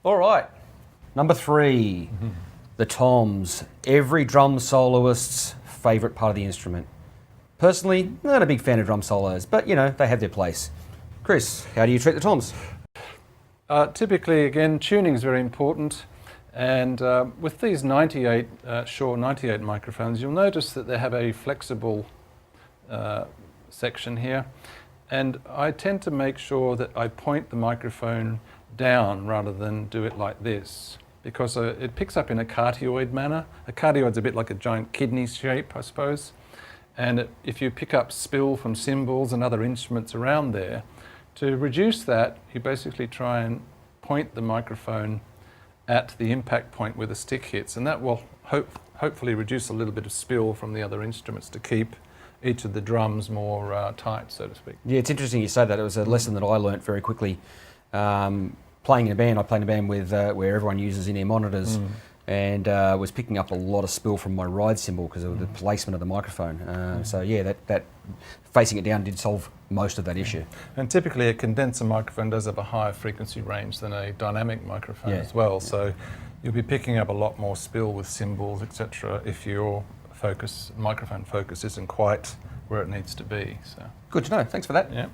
All right, number 3, the toms. Every drum soloist's favourite part of the instrument. Personally, not a big fan of drum solos, but you know, they have their place. Chris, how do you treat the toms? Typically, again, tuning is very important. And with these 98 Shure 98 microphones, you'll notice that they have a flexible section here. And I tend to make sure that I point the microphone down rather than do it like this, because it picks up in a cardioid manner. A cardioid's a bit like a giant kidney shape, I suppose. And if you pick up spill from cymbals and other instruments around there, to reduce that, you basically try and point the microphone at the impact point where the stick hits, and that will hopefully reduce a little bit of spill from the other instruments to keep each of the drums more tight, so to speak. Yeah, it's interesting you say that. It was a lesson that I learnt very quickly. Playing in a band, I play in a band with where everyone uses in-ear monitors, and was picking up a lot of spill from my ride cymbal because of the placement of the microphone. So yeah, that facing it down did solve most of that issue. And typically a condenser microphone does have a higher frequency range than a dynamic microphone as well, so you'll be picking up a lot more spill with cymbals, etc., if your microphone focus isn't quite where it needs to be. So good to know. Thanks for that. Yeah.